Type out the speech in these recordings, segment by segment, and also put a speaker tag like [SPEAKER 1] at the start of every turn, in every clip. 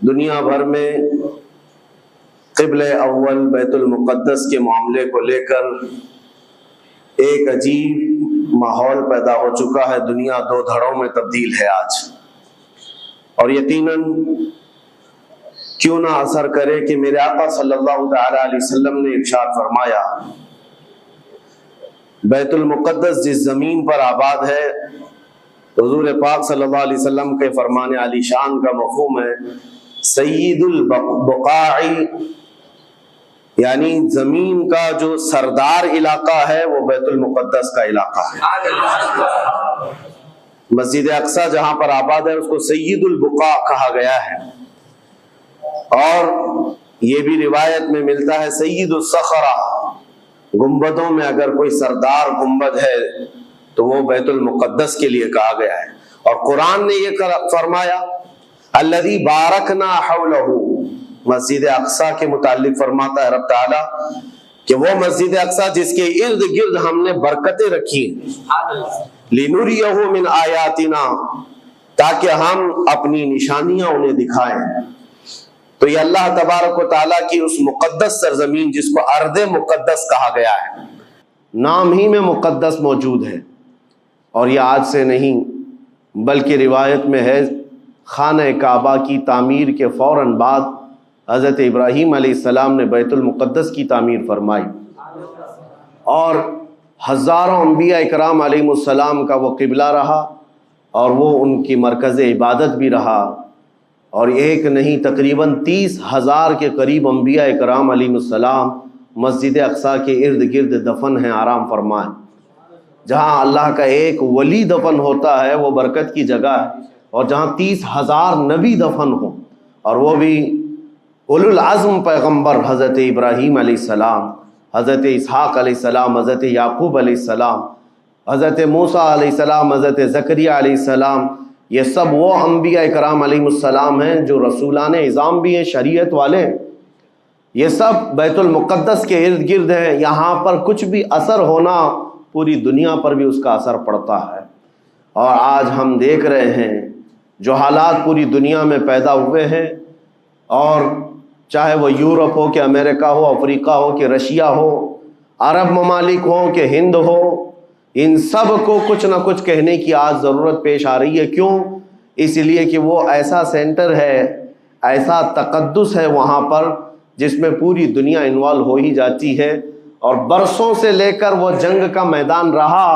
[SPEAKER 1] دنیا بھر میں قبلہ اول بیت المقدس کے معاملے کو لے کر ایک عجیب ماحول پیدا ہو چکا ہے. دنیا دو دھڑوں میں تبدیل ہے آج، اور یقیناً کیوں نہ اثر کرے کہ میرے آقا صلی اللہ تعالی علیہ وسلم نے ارشاد فرمایا، بیت المقدس جس زمین پر آباد ہے، حضور پاک صلی اللہ علیہ وسلم کے فرمان علی شان کا مفہوم ہے سید البقاع، یعنی زمین کا جو سردار علاقہ ہے وہ بیت المقدس کا علاقہ ہے. مسجد اقصی جہاں پر آباد ہے اس کو سید البقاع کہا گیا ہے. اور یہ بھی روایت میں ملتا ہے سید الصخرہ، گنبدوں میں اگر کوئی سردار گنبد ہے تو وہ بیت المقدس کے لیے کہا گیا ہے. اور قرآن نے یہ فرمایا الذی بارکنا حولہ، مسجد اقصی کے متعلق فرماتا ہے رب تعالیٰ کہ وہ مسجد اقصی جس کے ارد گرد ہم نے برکتیں رکھی لنریہ من آیاتنا، تاکہ ہم اپنی نشانیاں انہیں دکھائیں. تو یہ اللہ تبارک و تعالیٰ کی اس مقدس سرزمین جس کو ارض مقدس کہا گیا ہے، نام ہی میں مقدس موجود ہے. اور یہ آج سے نہیں بلکہ روایت میں ہے خانہ کعبہ کی تعمیر کے فوراً بعد حضرت ابراہیم علیہ السلام نے بیت المقدس کی تعمیر فرمائی، اور ہزاروں انبیاء اکرام علیہ السلام کا وہ قبلہ رہا اور وہ ان کی مرکز عبادت بھی رہا. اور ایک نہیں تقریباً 30,000 کے قریب انبیاء اکرام علیہ السلام مسجد اقصی کے ارد گرد دفن ہیں، آرام فرمائیں. جہاں اللہ کا ایک ولی دفن ہوتا ہے وہ برکت کی جگہ ہے، اور جہاں 30,000 نبی دفن ہوں، اور وہ بھی اولو العزم پیغمبر حضرت ابراہیم علیہ السلام، حضرت اسحاق علیہ السلام، حضرت یعقوب علیہ السلام، حضرت موسیٰ علیہ السلام، حضرت زکریا علیہ السلام، یہ سب وہ انبیاء کرام علیہ السلام ہیں جو رسولان اعظام بھی ہیں، شریعت والے ہیں. یہ سب بیت المقدس کے ارد گرد ہیں. یہاں پر کچھ بھی اثر ہونا پوری دنیا پر بھی اس کا اثر پڑتا ہے. اور آج ہم دیکھ رہے ہیں جو حالات پوری دنیا میں پیدا ہوئے ہیں، اور چاہے وہ یورپ ہو کہ امریکہ ہو، افریقہ ہو کہ رشیا ہو، عرب ممالک ہو کہ ہند ہو، ان سب کو کچھ نہ کچھ کہنے کی آج ضرورت پیش آ رہی ہے. کیوں؟ اس لیے کہ وہ ایسا سینٹر ہے، ایسا تقدس ہے وہاں پر جس میں پوری دنیا انوالو ہو ہی جاتی ہے. اور برسوں سے لے کر وہ جنگ کا میدان رہا،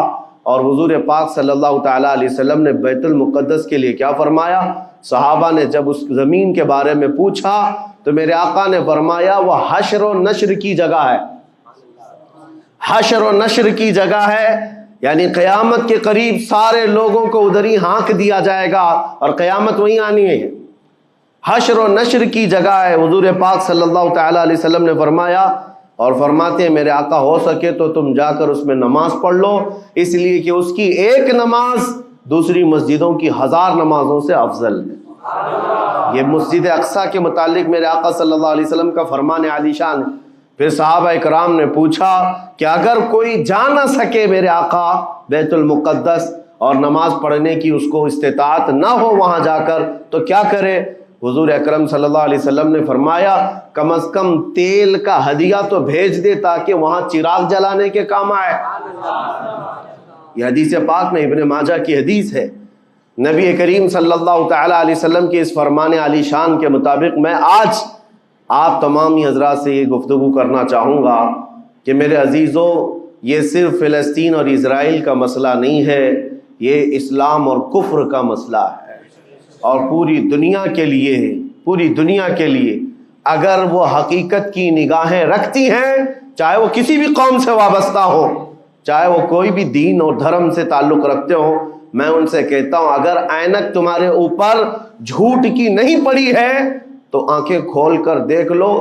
[SPEAKER 1] اور حضور پاک صلی اللہ تعالیٰ علیہ وسلم نے بیت المقدس کے لیے کیا فرمایا؟ صحابہ نے جب اس زمین کے بارے میں پوچھا تو میرے آقا نے فرمایا وہ حشر و نشر کی جگہ ہے. حشر و نشر کی جگہ ہے، یعنی قیامت کے قریب سارے لوگوں کو ادھر ہی ہانک دیا جائے گا اور قیامت وہیں آنی ہے. حشر و نشر کی جگہ ہے. حضور پاک صلی اللہ تعالیٰ علیہ وسلم نے فرمایا، اور فرماتے ہیں میرے آقا ہو سکے تو تم جا کر اس میں نماز پڑھ لو، اس لیے کہ اس کی ایک نماز دوسری مسجدوں کی 1000 نمازوں سے افضل ہے. یہ مسجد اقصی کے متعلق میرے آقا صلی اللہ علیہ وسلم کا فرمان علی شان ہے. پھر صحابہ اکرام نے پوچھا کہ اگر کوئی جا نہ سکے میرے آقا بیت المقدس اور نماز پڑھنے کی اس کو استطاعت نہ ہو وہاں جا کر تو کیا کرے؟ حضور اکرم صلی اللہ علیہ وسلم نے فرمایا کم از کم تیل کا ہدیہ تو بھیج دے تاکہ وہاں چراغ جلانے کے کام آئے. یہ حدیث پاک میں ابن ماجہ کی حدیث ہے. نبی کریم صلی اللہ تعالیٰ علیہ وسلم کے اس فرمان علی شان کے مطابق میں آج آپ تمامی حضرات سے یہ گفتگو کرنا چاہوں گا کہ میرے عزیزو، یہ صرف فلسطین اور اسرائیل کا مسئلہ نہیں ہے، یہ اسلام اور کفر کا مسئلہ ہے. اور پوری دنیا کے لیے، پوری دنیا کے لیے اگر وہ حقیقت کی نگاہیں رکھتی ہیں، چاہے وہ کسی بھی قوم سے وابستہ ہو، چاہے وہ کوئی بھی دین اور دھرم سے تعلق رکھتے ہو، میں ان سے کہتا ہوں اگر اینک تمہارے اوپر جھوٹ کی نہیں پڑی ہے تو آنکھیں کھول کر دیکھ لو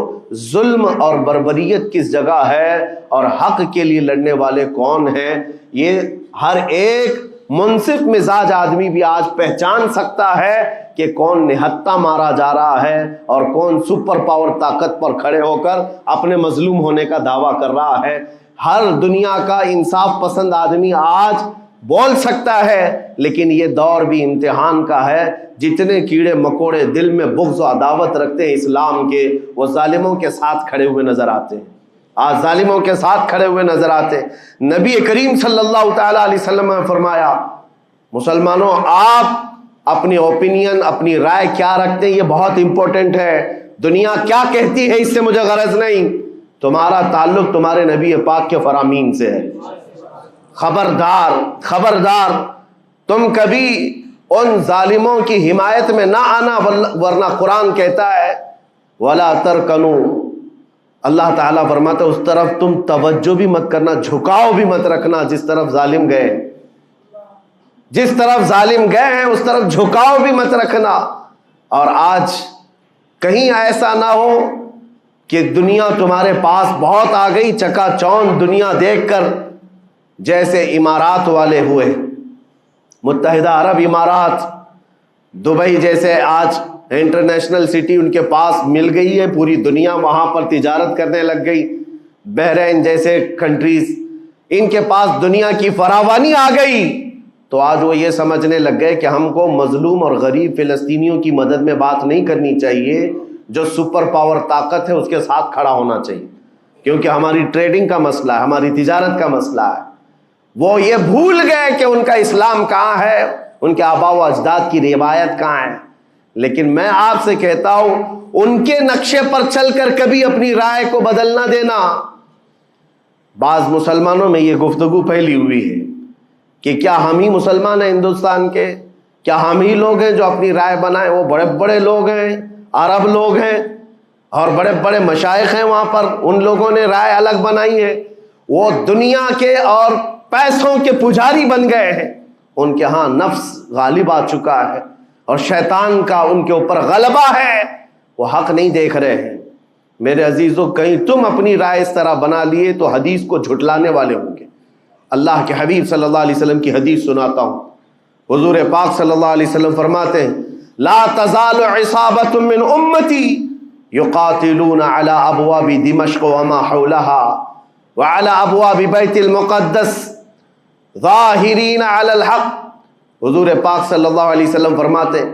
[SPEAKER 1] ظلم اور بربریت کس جگہ ہے اور حق کے لیے لڑنے والے کون ہیں. یہ ہر ایک منصف مزاج آدمی بھی آج پہچان سکتا ہے کہ کون نہتہ مارا جا رہا ہے اور کون سپر پاور طاقت پر کھڑے ہو کر اپنے مظلوم ہونے کا دعویٰ کر رہا ہے. ہر دنیا کا انصاف پسند آدمی آج
[SPEAKER 2] بول سکتا ہے، لیکن یہ دور بھی امتحان کا ہے۔ جتنے کیڑے مکوڑے دل میں بغض و عداوت رکھتے ہیں اسلام کے، وہ ظالموں کے ساتھ کھڑے ہوئے نظر آتے ہیں، آج ظالموں کے ساتھ کھڑے ہوئے نظر آتے ہیں۔ نبی کریم صلی اللہ تعالی علیہ وسلم نے فرمایا، مسلمانوں آپ اپنی اوپینین، اپنی رائے کیا رکھتے ہیں یہ بہت امپورٹنٹ ہے۔ دنیا کیا کہتی ہے اس سے مجھے غرض نہیں، تمہارا تعلق تمہارے نبی پاک کے فرامین سے ہے۔ خبردار خبردار، تم کبھی ان ظالموں کی حمایت میں نہ آنا، ورنہ قرآن کہتا ہے وَلَا تَرْكَنُوا، اللہ تعالیٰ فرماتا ہے اس طرف تم توجہ بھی مت کرنا، جھکاؤ بھی مت رکھنا، جس طرف ظالم گئے، جس طرف ظالم گئے ہیں اس طرف جھکاؤ بھی مت رکھنا۔ اور آج کہیں ایسا نہ ہو کہ دنیا تمہارے پاس بہت آ گئی، چکا چوند دنیا دیکھ کر، جیسے امارات والے ہوئے، متحدہ عرب امارات، دبئی جیسے آج انٹرنیشنل سٹی ان کے پاس مل گئی ہے، پوری دنیا وہاں پر تجارت کرنے لگ گئی۔ بحرین جیسے کنٹریز، ان کے پاس دنیا کی فراوانی آ گئی، تو آج وہ یہ سمجھنے لگ گئے کہ ہم کو مظلوم اور غریب فلسطینیوں کی مدد میں بات نہیں کرنی چاہیے، جو سپر پاور طاقت ہے اس کے ساتھ کھڑا ہونا چاہیے، کیونکہ ہماری ٹریڈنگ کا مسئلہ ہے، ہماری تجارت کا مسئلہ ہے۔ وہ یہ بھول گئے کہ ان کا اسلام کہاں ہے، ان کے آباء و اجداد کی روایت کہاں ہے۔ لیکن میں آپ سے کہتا ہوں، ان کے نقشے پر چل کر کبھی اپنی رائے کو بدل نہ دینا۔ بعض مسلمانوں میں یہ گفتگو پھیلی ہوئی ہے کہ کیا ہم ہی مسلمان ہیں ہندوستان کے، کیا ہم ہی لوگ ہیں جو اپنی رائے بنائیں؟ وہ بڑے بڑے لوگ ہیں، عرب لوگ ہیں اور بڑے بڑے مشائخ ہیں وہاں پر، ان لوگوں نے رائے الگ بنائی ہے۔ وہ دنیا کے اور پیسوں کے پجاری بن گئے ہیں، ان کے ہاں نفس غالب آ چکا ہے اور شیطان کا ان کے اوپر غلبہ ہے، وہ حق نہیں دیکھ رہے ہیں۔ میرے عزیزوں، کہیں تم اپنی رائے اس طرح بنا لیے تو حدیث کو جھٹلانے والے ہوں گے۔ اللہ کے حبیب صلی اللہ علیہ وسلم کی حدیث سناتا ہوں۔ حضور پاک صلی اللہ علیہ وسلم فرماتے ہیں، لا تزال عصابۃ من امتی یقاتلون علی ابواب دمشق وما حولها وعلى ابواب بیت المقدس ظاہرین علی الحق۔ حضور پاک صلی اللہ علیہ وسلم فرماتے ہیں،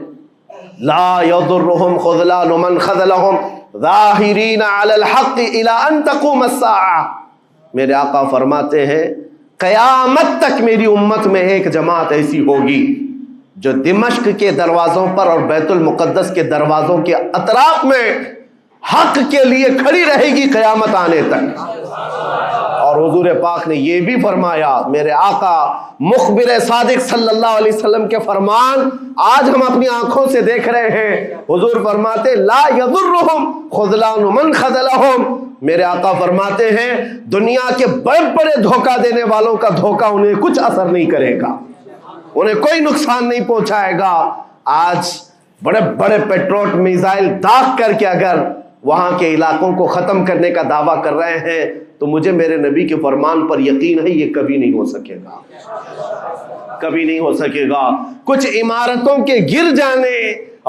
[SPEAKER 2] لا یضرهم خذلان من خذلهم ظاہرین علی الحق الى ان تقوم الساعہ۔ میرے آقا فرماتے ہیں قیامت تک میری امت میں ایک جماعت ایسی ہوگی جو دمشق کے دروازوں پر اور بیت المقدس کے دروازوں کے اطراف میں حق کے لیے کھڑی رہے گی قیامت آنے تک۔ اور حضور پاک نے یہ بھی فرمایا، میرے آقا مخبر صادق صلی اللہ علیہ وسلم کے فرمان آج ہم اپنی آنکھوں سے دیکھ رہے ہیں۔ حضور فرماتے لا یضرهم خذلان من خذلهم۔ میرے آقا فرماتے ہیں دنیا کے بڑے بڑے دھوکہ دینے والوں کا دھوکہ انہیں کچھ اثر نہیں کرے گا، انہیں کوئی نقصان نہیں پہنچائے گا۔ آج بڑے بڑے پیٹروٹ میزائل داغ کر کے اگر وہاں کے علاقوں کو ختم کرنے کا دعویٰ کر رہے ہیں تو مجھے میرے نبی کے فرمان پر یقین ہے یہ کبھی نہیں ہو سکے گا، کبھی نہیں ہو سکے گا۔ کچھ عمارتوں کے گر جانے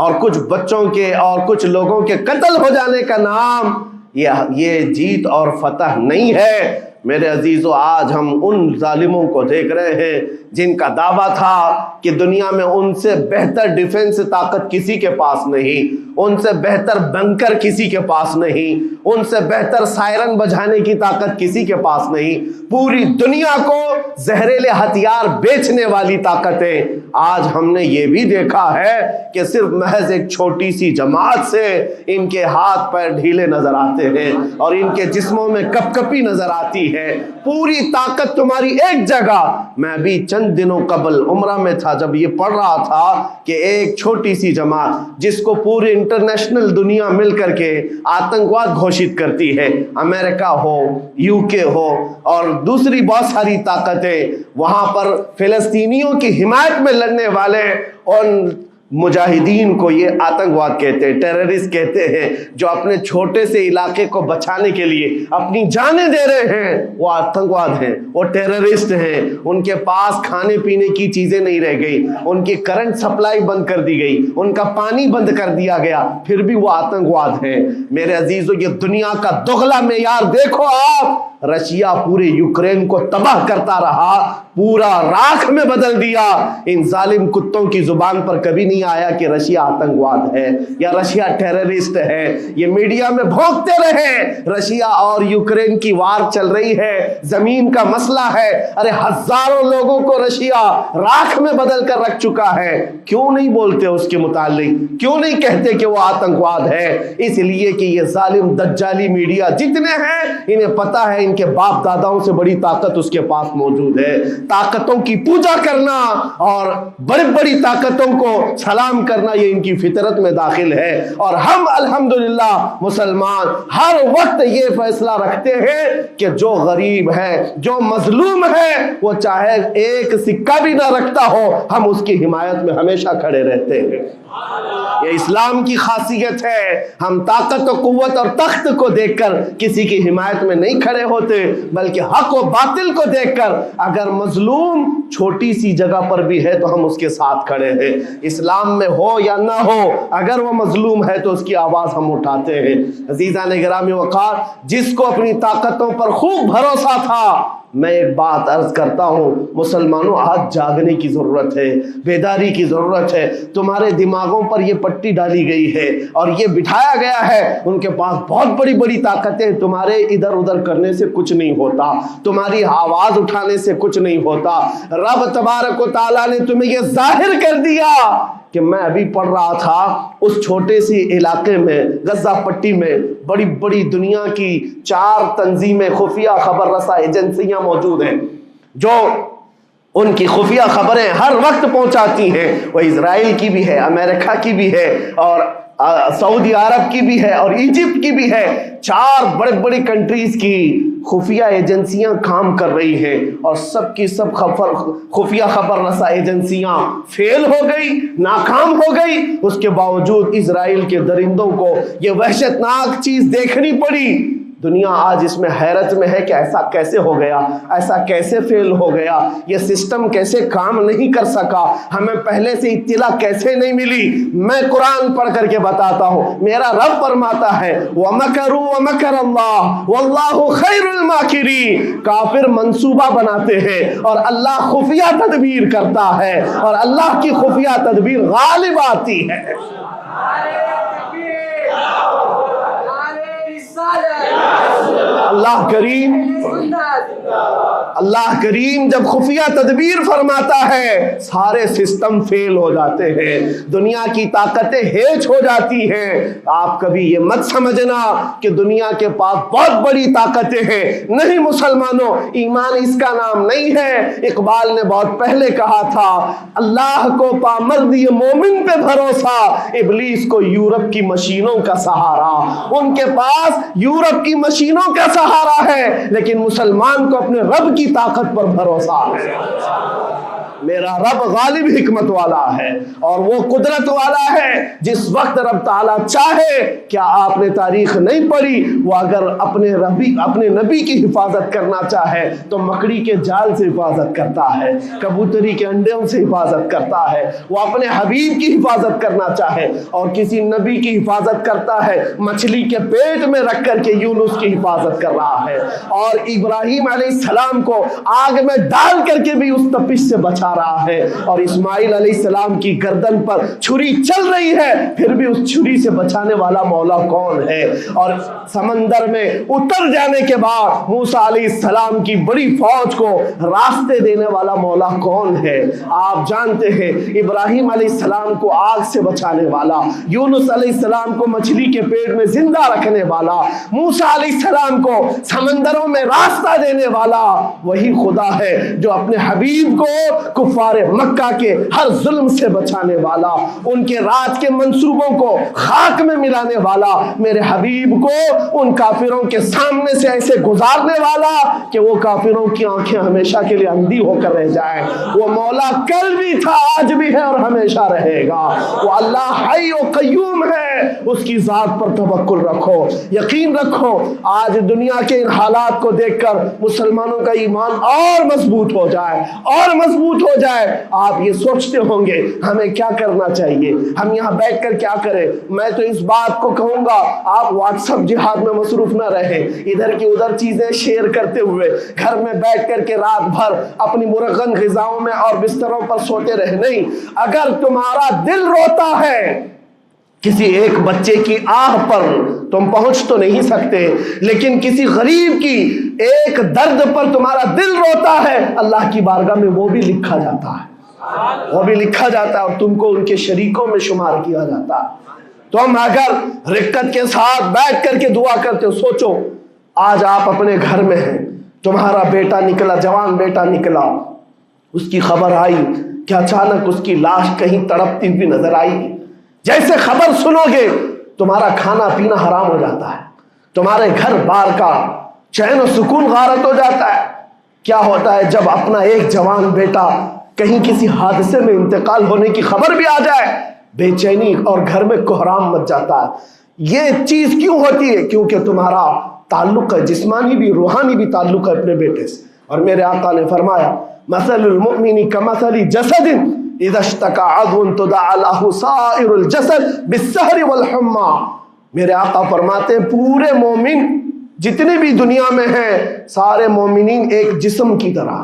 [SPEAKER 2] اور کچھ بچوں کے اور کچھ لوگوں کے قتل ہو جانے کا نام یہ جیت اور فتح نہیں ہے۔ میرے عزیزو، آج ہم ان ظالموں کو دیکھ رہے ہیں جن کا دعویٰ تھا کہ دنیا میں ان سے بہتر ڈیفنس طاقت کسی کے پاس نہیں، ان سے بہتر بنکر کسی کے پاس نہیں، ان سے بہتر سائرن بجانے کی طاقت کسی کے پاس نہیں، پوری دنیا کو زہریلے ہتھیار بیچنے والی طاقتیں۔ آج ہم نے یہ بھی دیکھا ہے کہ صرف محض ایک چھوٹی سی جماعت سے ان کے ہاتھ پیر ڈھیلے نظر آتے ہیں اور ان کے جسموں میں کپ کپی نظر آتی ہے۔ پوری طاقت تمہاری ایک جگہ۔ میں بھی چند دنوں قبل عمرہ میں تھا، جب یہ پڑھ رہا تھا کہ ایک چھوٹی سی جماعت جس کو پوری انٹرنیشنل دنیا مل کر کے آتنکواد گھوشت کرتی ہے، امریکہ ہو، یو کے ہو اور دوسری بہت ساری طاقتیں، وہاں پر فلسطینیوں کی حمایت میں لڑنے والے ان مجاہدین کو یہ آتنکواد کہتے ہیں، ٹیررسٹ کہتے ہیں، جو اپنے چھوٹے سے علاقے کو بچانے کے لیے اپنی جانیں دے رہے ہیں، وہ آتنکواد ہیں، وہ ٹیررسٹ ہیں۔ ان کے پاس کھانے پینے کی چیزیں نہیں رہ گئی، ان کی کرنٹ سپلائی بند کر دی گئی، ان کا پانی بند کر دیا گیا، پھر بھی وہ آتنکواد ہیں۔ میرے عزیزو، یہ دنیا کا دغلا معیار دیکھو آپ، رشیا پورے یوکرین کو تباہ کرتا رہا، پورا راکھ میں بدل دیا۔ ان ظالم کتوں کی زبان پر کبھی نہیں آیا کہ رشیا آتنکواد ہے یا رشیا ٹیررسٹ ہے۔ یہ میڈیا میں بھونکتے رہے رشیا اور یوکرین کی وار چل رہی ہے، زمین کا مسئلہ ہے۔ ارے ہزاروں لوگوں کو رشیا راکھ میں بدل کر رکھ چکا ہے، کیوں نہیں بولتے اس کے متعلق؟ کیوں نہیں کہتے کہ وہ آتنکواد ہے؟ اس لیے کہ یہ ظالم دجالی میڈیا جتنے ہیں انہیں پتا ہے ان کے باپ داداؤں سے بڑی طاقت اس کے پاس موجود ہے۔ طاقتوں کی پوجا کرنا اور بڑی بڑی طاقتوں کو سلام کرنا یہ ان کی فطرت میں داخل ہے، اور ہم الحمدللہ مسلمان ہر وقت یہ فیصلہ رکھتے ہیں کہ جو غریب ہے، جو مظلوم ہے، وہ چاہے ایک سکہ بھی نہ رکھتا ہو، ہم اس کی حمایت میں ہمیشہ کھڑے رہتے ہیں۔ یہ اسلام کی خاصیت ہے، ہم طاقت و قوت اور تخت کو دیکھ کر کسی کی حمایت میں نہیں کھڑے ہوتے، بلکہ حق و باطل کو دیکھ کر اگر مظلوم چھوٹی سی جگہ پر بھی ہے تو ہم اس کے ساتھ کھڑے ہیں۔ اسلام میں ہو یا نہ ہو، اگر وہ مظلوم ہے تو اس کی آواز ہم اٹھاتے ہیں۔ عزیزان گرامی وقار، جس کو اپنی طاقتوں پر خوب بھروسہ تھا، میں ایک بات عرض کرتا ہوں مسلمانوں، آج جاگنے کی ضرورت ہے، بیداری کی ضرورت ہے۔ تمہارے دماغوں پر یہ پٹی ڈالی گئی ہے اور یہ بٹھایا گیا ہے ان کے پاس بہت بڑی بڑی طاقتیں، تمہارے ادھر ادھر کرنے سے کچھ نہیں ہوتا، تمہاری آواز اٹھانے سے کچھ نہیں ہوتا۔ رب تبارک و تعالیٰ نے تمہیں یہ ظاہر کر دیا کہ میں ابھی پڑھ رہا تھا اس چھوٹے سی علاقے میں، غزہ پٹی میں بڑی بڑی دنیا کی 4 تنظیمیں، خفیہ خبر رساں ایجنسیاں موجود ہیں جو ان کی خفیہ خبریں ہر وقت پہنچاتی ہیں۔ وہ اسرائیل کی بھی ہے، امریکہ کی بھی ہے، اور سعودی عرب کی بھی ہے، اور ایجپٹ کی بھی ہے۔ 4 بڑے بڑی کنٹریز کی خفیہ ایجنسیاں کام کر رہی ہیں، اور سب کی سب خفیہ خبر رساں ایجنسیاں فیل ہو گئی، ناکام ہو گئی۔ اس کے باوجود اسرائیل کے درندوں کو یہ وحشتناک چیز دیکھنی پڑی۔ دنیا آج اس میں حیرت میں ہے کہ ایسا کیسے ہو گیا، ایسا کیسے فیل ہو گیا، یہ سسٹم کیسے کام نہیں کر سکا، ہمیں پہلے سے اطلاع کیسے نہیں ملی۔ میں قرآن پڑھ کر کے بتاتا ہوں، میرا رب فرماتا ہے وَمَكَرُوا وَمَكَرَ اللَّهُ وَاللَّهُ خَيْرُ الْمَاكِرِينَ۔ کافر منصوبہ بناتے ہیں اور اللہ خفیہ تدبیر کرتا ہے، اور اللہ کی خفیہ تدبیر غالب آتی ہے۔ اللہ کریم جب خفیہ تدبیر فرماتا ہے سارے سسٹم فیل ہو جاتے ہیں، دنیا کی طاقتیں ہیچ ہو جاتی ہیں۔ آپ کبھی یہ مت سمجھنا کہ دنیا کے پاس بہت بڑی طاقتیں ہیں، نہیں مسلمانوں، ایمان اس کا نام نہیں ہے۔ اقبال نے بہت پہلے کہا تھا، اللہ کو پامردی مومن پہ بھروسہ، ابلیس کو یورپ کی مشینوں کا سہارا۔ ان کے پاس یورپ کی مشینوں کا سہارا ہے، لیکن مسلمان کو اپنے رب کی طاقت پر بھروسہ ہے۔ میرا رب غالب حکمت والا ہے اور وہ قدرت والا ہے۔ جس وقت رب تعالیٰ چاہے، کیا آپ نے تاریخ نہیں پڑھی، وہ اگر اپنے نبی کی حفاظت کرنا چاہے تو مکڑی کے جال سے حفاظت کرتا ہے، کبوتری کے انڈوں سے حفاظت کرتا ہے۔ وہ اپنے حبیب کی حفاظت کرنا چاہے اور کسی نبی کی حفاظت کرتا ہے، مچھلی کے پیٹ میں رکھ کر کے یونس کی حفاظت کر رہا ہے، اور ابراہیم علیہ السلام کو آگ میں ڈال کر کے بھی اس تپش سے بچا رہا ہے، اور اسماعیل علیہ السلام کی گردن پر چھری چل رہی ہے، پھر بھی اس چھری سے بچانے والا مولا کون ہے؟ اور سمندر میں اتر جانے کے بعد موسیٰ علیہ السلام کی بڑی فوج کو راستے دینے والا مولا کون ہے؟ آپ جانتے ہیں ابراہیم علیہ السلام کو آگ سے بچانے والا، یونس علیہ السلام کو مچھلی کے پیٹ میں زندہ رکھنے والا، موسیٰ علیہ السلام کو سمندروں میں راستہ دینے والا وہی خدا ہے جو اپنے حبیب کو کفار مکہ کے ہر ظلم سے بچانے والا، ان کے رات کے منصوبوں کو خاک میں ملانے والا، میرے حبیب کو ان کافروں کے سامنے سے ایسے گزارنے والا کہ وہ کافروں کی آنکھیں ہمیشہ کے لیے اندھی ہو کر رہ جائیں۔ وہ مولا کل بھی تھا، آج بھی ہے اور ہمیشہ رہے گا۔ وہ اللہ حی و قیوم ہے، اس کی ذات پر توکل رکھو، یقین رکھو۔ آج دنیا کے ان حالات کو دیکھ کر مسلمانوں کا ایمان اور مضبوط ہو جائے، اور مضبوط ہو جائے۔ آپ یہ سوچتے ہوں گے ہمیں کیا کرنا چاہیے، ہم یہاں بیٹھ کر کیا کریں؟ میں تو اس بات کو کہوں گا، آپ واٹس ایپ جہاد میں مصروف نہ رہیں، ادھر کی ادھر چیزیں شیئر کرتے ہوئے گھر میں بیٹھ کر کے رات بھر اپنی مرغن غذاؤں میں اور بستروں پر سوتے رہے. نہیں، اگر تمہارا دل روتا ہے کسی ایک بچے کی آہ پر تم پہنچ تو نہیں سکتے، لیکن کسی غریب کی ایک درد پر تمہارا دل روتا ہے، اللہ کی بارگاہ میں وہ بھی لکھا جاتا ہے، وہ بھی لکھا جاتا ہے اور تم کو ان کے شریکوں میں شمار کیا جاتا ہے. تم اگر رقت کے ساتھ بیٹھ کر کے دعا کرتے ہو، سوچو آج آپ اپنے گھر میں ہیں، تمہارا بیٹا نکلا، جوان بیٹا نکلا، اس کی خبر آئی کہ اچانک اس کی لاش کہیں تڑپتی ہوئی نظر آئی. جیسے خبر سنو گے تمہارا کھانا پینا حرام ہو جاتا ہے، تمہارے گھر بار کا چین و سکون غارت ہو جاتا ہے. کیا ہوتا ہے جب اپنا ایک جوان بیٹا کہیں کسی حادثے میں انتقال ہونے کی خبر بھی آ جائے، بے چینی اور گھر میں کوہرام مچ جاتا ہے. یہ چیز کیوں ہوتی ہے؟ کیونکہ تمہارا تعلق ہے، جسمانی بھی روحانی بھی تعلق ہے اپنے بیٹے سے. اور میرے آقا نے فرمایا مثل المؤمن کمثل جسد اذا اشتكى عضو تداعى له سائر الجسد بالسهر والحمى. میرے آقا فرماتے ہیں پورے مومن جتنے بھی دنیا میں ہیں سارے مومنین ایک جسم کی طرح.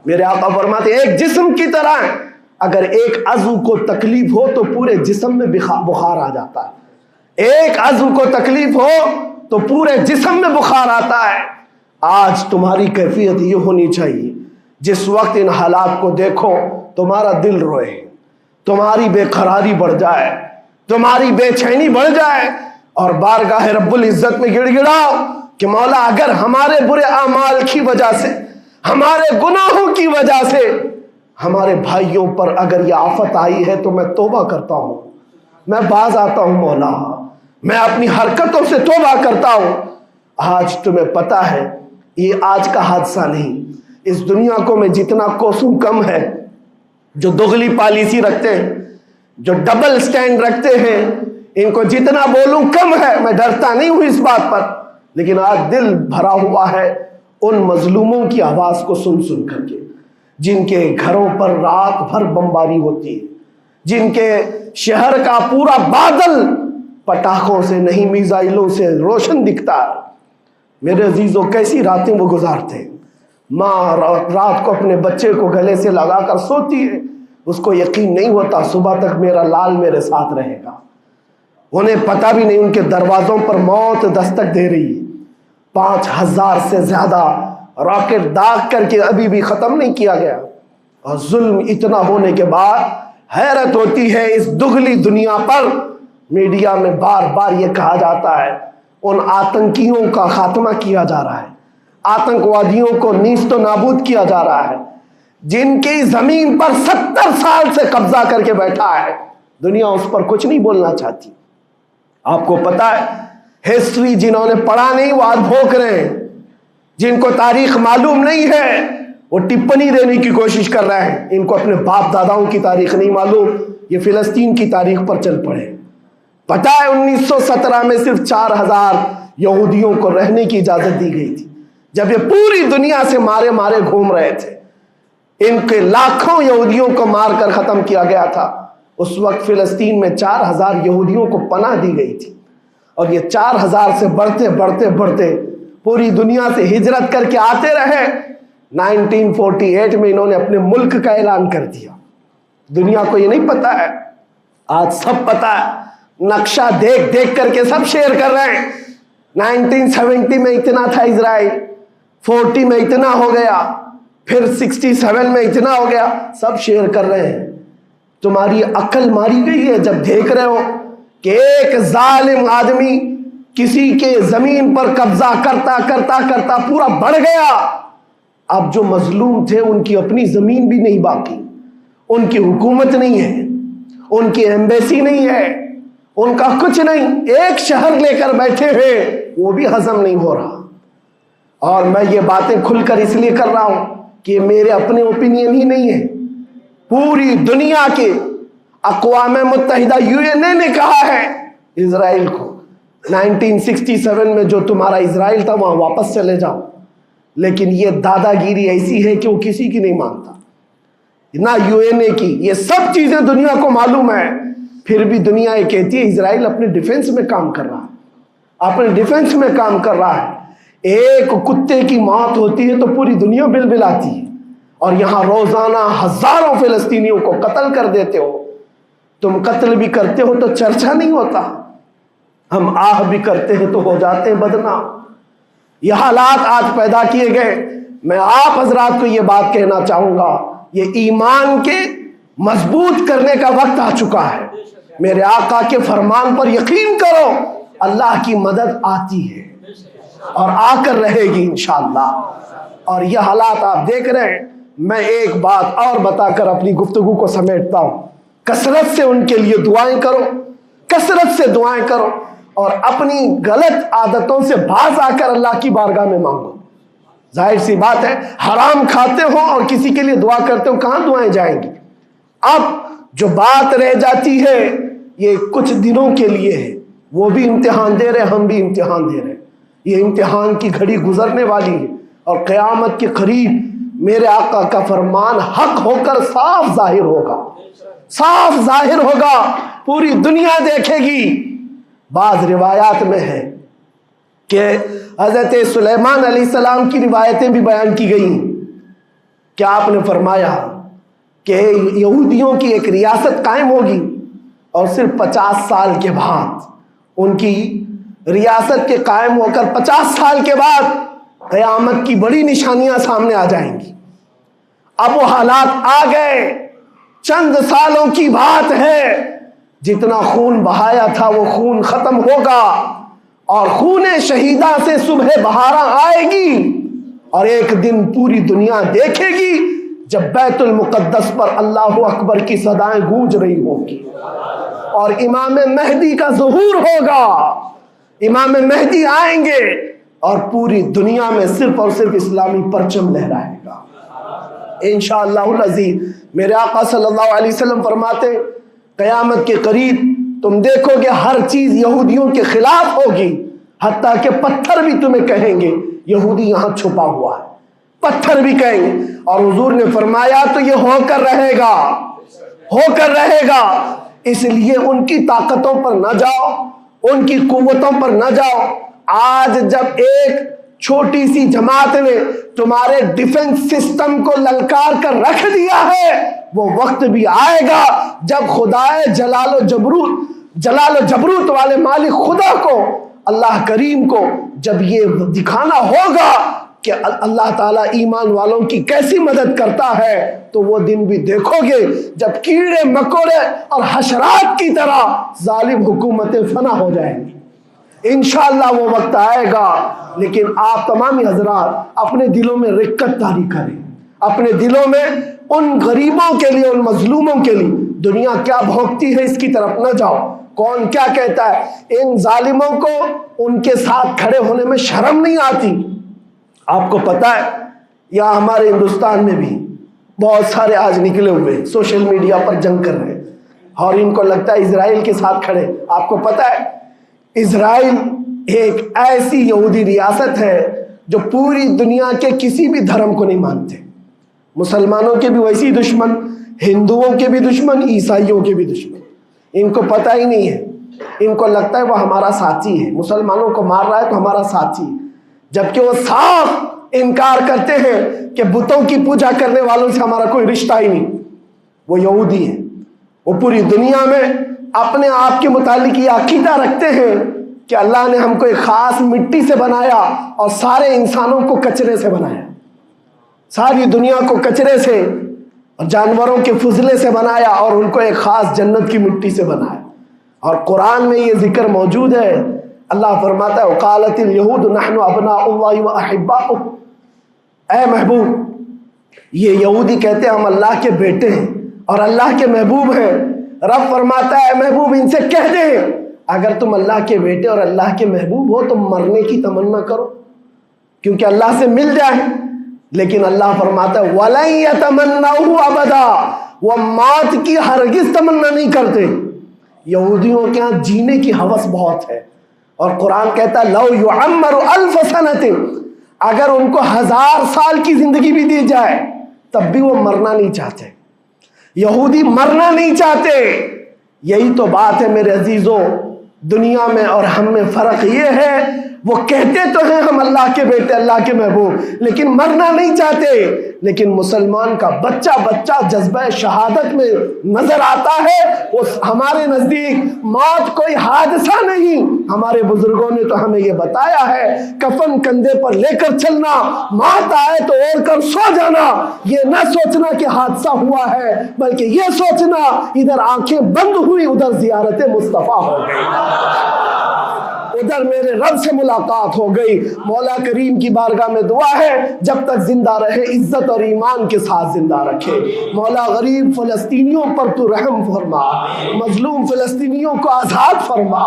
[SPEAKER 2] میرے آقا فرماتے ہیں ایک جسم کی طرح ہیں، اگر ایک عضو کو تکلیف ہو تو پورے جسم میں بخار آ جاتا ہے، ایک عضو کو تکلیف ہو تو پورے جسم میں بخار آتا ہے. آج تمہاری کیفیت یہ ہونی چاہیے جس وقت ان حالات کو دیکھو تمہارا دل روئے، تمہاری بے قراری بڑھ جائے، تمہاری بے چینی بڑھ جائے اور بارگاہ رب العزت میں گڑ گڑاؤ کہ مولا اگر ہمارے برے اعمال کی وجہ سے، ہمارے گناہوں کی وجہ سے ہمارے بھائیوں پر اگر یہ آفت آئی ہے تو میں توبہ کرتا ہوں، میں باز آتا ہوں مولا، میں اپنی حرکتوں سے توبہ کرتا ہوں. آج تمہیں پتہ ہے یہ آج کا حادثہ نہیں، اس دنیا کو میں جتنا کوسوں کم ہے جو دغلی پالیسی رکھتے ہیں، جو ڈبل سٹینڈ رکھتے ہیں، ان کو جتنا بولوں کم ہے. میں ڈرتا نہیں ہوں اس بات پر، لیکن آج دل بھرا ہوا ہے ان مظلوموں کی آواز کو سن سن کر کے، جن کے گھروں پر رات بھر بمباری ہوتی ہے، جن کے شہر کا پورا بادل پٹاخوں سے نہیں میزائلوں سے روشن دکھتا ہے. میرے عزیزوں کیسی راتیں وہ گزارتے ہیں. ماں رات کو اپنے بچے کو گلے سے لگا کر سوتی ہے، اس کو یقین نہیں ہوتا صبح تک میرا لال میرے ساتھ رہے گا. انہیں پتہ بھی نہیں ان کے دروازوں پر موت دستک دے رہی ہے. 5000 سے زیادہ راکٹ داغ کر کے ابھی بھی ختم نہیں کیا گیا. اور ظلم اتنا ہونے کے بعد حیرت ہوتی ہے اس دگلی دنیا پر. میڈیا میں بار بار یہ کہا جاتا ہے ان آتنکیوں کا خاتمہ کیا جا رہا ہے، آتنکوادیوں کو نیست و نابود کیا جا رہا ہے، جن کی زمین پر 70 سال سے قبضہ کر کے بیٹھا ہے. دنیا اس پر کچھ نہیں بولنا چاہتی. آپ کو پتا ہے ہسٹری جنہوں نے پڑھا نہیں وہ آج بھوک رہے ہیں، جن کو تاریخ معلوم نہیں ہے وہ ٹپنی دینے کی کوشش کر رہے ہیں. ان کو اپنے باپ داداؤں کی تاریخ نہیں معلوم، یہ فلسطین کی تاریخ پر چل پڑے. پتہ ہے 1917 میں صرف 4000 یہودیوں کو رہنے کی اجازت دی گئی تھی، جب یہ پوری دنیا سے مارے مارے گھوم رہے تھے. ان کے لاکھوں یہودیوں کو مار کر ختم کیا گیا تھا. اس وقت فلسطین میں 4000 یہودیوں کو پناہ دی گئی تھی، اور یہ 4000 سے بڑھتے بڑھتے بڑھتے پوری دنیا سے ہجرت کر کے آتے رہے. 1948 میں انہوں نے اپنے ملک کا اعلان کر دیا. دنیا کو یہ نہیں پتا ہے، آج سب پتا ہے. نقشہ دیکھ دیکھ کر کے سب شیئر کر رہے ہیں. 1970 میں اتنا تھا اسرائیل، 40 میں اتنا ہو گیا، پھر 67 میں اتنا ہو گیا، سب شیئر کر رہے ہیں. تمہاری عقل ماری گئی ہے جب دیکھ رہے ہو کہ ایک ظالم آدمی کسی کے زمین پر قبضہ کرتا کرتا کرتا پورا بڑھ گیا. اب جو مظلوم تھے ان کی اپنی زمین بھی نہیں باقی، ان کی حکومت نہیں ہے، ان کی ایمبیسی نہیں ہے، ان کا کچھ نہیں. ایک شہر لے کر بیٹھے ہیں، وہ بھی ہضم نہیں ہو رہا. اور میں یہ باتیں کھل کر اس لیے کر رہا ہوں کہ میرے اپنے اوپینین ہی نہیں ہے، پوری دنیا کے اقوام متحدہ UN نے کہا ہے اسرائیل کو 1967 میں جو تمہارا اسرائیل تھا وہاں واپس چلے جاؤ. لیکن یہ دادا گیری ایسی ہے کہ وہ کسی کی نہیں مانتا، نہ UN کی. یہ سب چیزیں دنیا کو معلوم ہے.
[SPEAKER 3] پھر بھی دنیا یہ کہتی ہے اسرائیل اپنے ڈیفنس میں کام کر رہا ہے، اپنے ڈیفنس میں کام کر رہا ہے۔ ایک کتے کی موت ہوتی ہے تو پوری دنیا بلبلاتی ہے، اور یہاں روزانہ ہزاروں فلسطینیوں کو قتل کر دیتے ہو۔ تم قتل بھی کرتے ہو تو چرچا نہیں ہوتا، ہم آہ بھی کرتے ہیں تو ہو جاتے ہیں بدنام۔ یہ حالات آج پیدا کیے گئے۔ میں آپ حضرات کو یہ بات کہنا چاہوں گا، یہ ایمان کے مضبوط کرنے کا وقت آ چکا ہے۔ میرے آقا کے فرمان پر یقین کرو، اللہ کی مدد آتی ہے اور آ کر رہے گی انشاءاللہ۔ اور یہ حالات آپ دیکھ رہے ہیں۔ میں ایک بات اور بتا کر اپنی گفتگو کو سمیٹتا ہوں، کثرت سے ان کے لیے دعائیں کرو، کثرت سے دعائیں کرو، اور اپنی غلط عادتوں سے باز آ کر اللہ کی بارگاہ میں مانگو۔ ظاہر سی بات ہے، حرام کھاتے ہو اور کسی کے لیے دعا کرتے ہو، کہاں دعائیں جائیں گی؟ اب جو بات رہ جاتی ہے یہ کچھ دنوں کے لیے ہے، وہ بھی امتحان دے رہے، ہم بھی امتحان دے رہے۔ یہ امتحان کی گھڑی گزرنے والی ہے، اور قیامت کے قریب میرے آقا کا فرمان حق ہو کر صاف ظاہر ہوگا، صاف ظاہر ہوگا، پوری دنیا دیکھے گی۔ بعض روایات میں ہے کہ حضرت سلیمان علیہ السلام کی روایتیں بھی بیان کی گئی، کہ آپ نے فرمایا کہ یہودیوں کی ایک ریاست قائم ہوگی، اور صرف 50 سال کے بعد ان کی ریاست کے قائم ہو کر 50 سال کے بعد قیامت کی بڑی نشانیاں سامنے آ جائیں گی۔ اب وہ حالات آ گئے، چند سالوں کی بات ہے، جتنا خون بہایا تھا وہ خون ختم ہوگا، اور خون شہیدہ سے صبح بہارا آئے گی، اور ایک دن پوری دنیا دیکھے گی جب بیت المقدس پر اللہ اکبر کی صدائیں گونج رہی ہوں گی، اور امام مہدی کا ظہور ہوگا۔ امام مہدی آئیں گے اور پوری دنیا میں صرف اور صرف اسلامی پرچم لہرائے گا انشاءاللہ العزیز۔ میرے آقا صلی اللہ علیہ وسلم فرماتے قیامت کے قریب تم دیکھو گے ہر چیز یہودیوں کے خلاف ہوگی، حتیٰ کہ پتھر بھی تمہیں کہیں گے یہودی یہاں چھپا ہوا ہے، پتھر بھی کہیں گے۔ اور حضور نے فرمایا تو یہ ہو کر رہے گا، ہو کر رہے گا۔ اس لیے ان کی طاقتوں پر نہ جاؤ، ان کی قوتوں پر نہ جاؤ۔ آج جب ایک چھوٹی سی جماعت نے تمہارے ڈیفنس سسٹم کو للکار کر رکھ دیا ہے، وہ وقت بھی آئے گا جب خدائے جلال و جبروت والے مالک خدا کو، اللہ کریم کو، جب یہ دکھانا ہوگا کہ اللہ تعالیٰ ایمان والوں کی کیسی مدد کرتا ہے، تو وہ دن بھی دیکھو گے جب کیڑے مکوڑے اور حشرات کی طرح ظالم حکومتیں فنا ہو جائیں گی۔ انشاءاللہ وہ وقت آئے گا، لیکن آپ تمامی حضرات اپنے دلوں میں رقت طاری کریں، اپنے دلوں میں ان غریبوں کے لیے، ان مظلوموں کے لیے دنیا کیا بھونکتی ہے اس کی طرف نہ جاؤ، کون کیا کہتا ہے۔ ان ظالموں کو ان کے ساتھ کھڑے ہونے میں شرم نہیں آتی۔ آپ کو پتہ ہے یہاں ہمارے ہندوستان میں بھی بہت سارے آج نکلے ہوئے سوشل میڈیا پر جنگ کر رہے، اور ان کو لگتا ہے اسرائیل کے ساتھ کھڑے۔ آپ کو پتہ ہے اسرائیل ایک ایسی یہودی ریاست ہے جو پوری دنیا کے کسی بھی دھرم کو نہیں مانتے، مسلمانوں کے بھی ویسی دشمن، ہندوؤں کے بھی دشمن، عیسائیوں کے بھی دشمن۔ ان کو پتہ ہی نہیں ہے، ان کو لگتا ہے وہ ہمارا ساتھی ہے، مسلمانوں کو مار رہا ہے تو ہمارا ساتھی، جبکہ وہ صاف انکار کرتے ہیں کہ بتوں کی پوجا کرنے والوں سے ہمارا کوئی رشتہ ہی نہیں۔ وہ یہودی ہیں، وہ پوری دنیا میں اپنے آپ کے متعلق یہ عقیدہ رکھتے ہیں کہ اللہ نے ہم کو ایک خاص مٹی سے بنایا اور سارے انسانوں کو کچرے سے بنایا، ساری دنیا کو کچرے سے اور جانوروں کے فضلے سے بنایا، اور ان کو ایک خاص جنت کی مٹی سے بنایا۔ اور قرآن میں یہ ذکر موجود ہے، اللہ فرماتا ہے وقالت اليہود نحن ابناء اللہ واحباؤہ، اے محبوب یہ یہودی کہتے ہیں ہم اللہ کے بیٹے ہیں اور اللہ کے محبوب ہیں۔ رب فرماتا ہے اے محبوب ان سے کہہ دیں اگر تم اللہ کے بیٹے اور اللہ کے محبوب ہو تو مرنے کی تمنا کرو، کیونکہ اللہ سے مل جائے۔ لیکن اللہ فرماتا ہے وَلَن يَتَمَنَّوْهُ أَبَدًا، وہ موت کی ہرگز تمنا نہیں کرتے۔ یہودیوں کے ہاں جینے کی ہوس بہت ہے، اور قرآن کہتا ہے لَوْ يُعَمَّرُ أَلْفَ سَنَةٍ، اگر ان کو 1000 سال کی زندگی بھی دی جائے تب بھی وہ مرنا نہیں چاہتے۔ یہودی مرنا نہیں چاہتے، یہی تو بات ہے میرے عزیزوں، دنیا میں اور ہم میں فرق یہ ہے، وہ کہتے تو ہیں ہم اللہ کے بیٹے، اللہ کے محبوب، لیکن مرنا نہیں چاہتے۔ لیکن مسلمان کا بچہ بچہ جذبہ شہادت میں نظر آتا ہے۔ وہ ہمارے نزدیک موت کوئی حادثہ نہیں، ہمارے بزرگوں نے تو ہمیں یہ بتایا ہے، کفن کندھے پر لے کر چلنا، موت آئے تو اوڑھ کر سو جانا، یہ نہ سوچنا کہ حادثہ ہوا ہے، بلکہ یہ سوچنا ادھر آنکھیں بند ہوئی ادھر زیارت مصطفیٰ ہو گئی، ادھر میرے رب سے ملاقات ہو گئی۔ مولا کریم کی بارگاہ میں دعا ہے جب تک زندہ رہے عزت اور ایمان کے ساتھ زندہ رکھے۔ مولا غریب فلسطینیوں پر تو رحم فرما، مظلوم فلسطینیوں کو آزاد فرما۔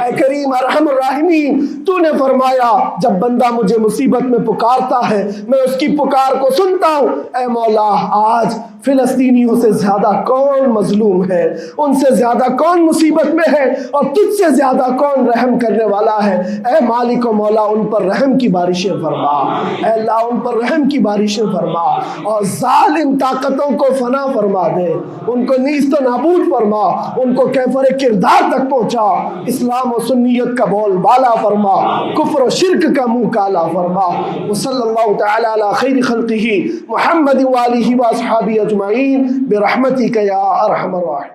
[SPEAKER 3] اے کریم ارحم الراحمین، تو نے فرمایا جب بندہ مجھے مصیبت میں پکارتا ہے میں اس کی پکار کو سنتا ہوں۔ اے مولا آج فلسطینیوں سے زیادہ کون مظلوم ہے، ان سے زیادہ کون مصیبت میں ہے، اور تجھ سے زیادہ کون رحم کرنے والا ہے۔ اے مالک و مولا ان پر رحم کی بارشیں فرما، اے اللہ ان پر رحم کی بارشیں فرما، اور ظالم طاقتوں کو فنا فرما دے، ان کو نیست و نابود فرما، ان کو کیفر کردار تک پہنچا، اسلام و سنیت کا بول بالا فرما، کفر و شرک کا منہ کالا فرما۔ وصلی اللہ تعالی علی خیر خلقہ محمد وآلہ واصحابہ اجمعین برحمتک یا ارحم الراحمین۔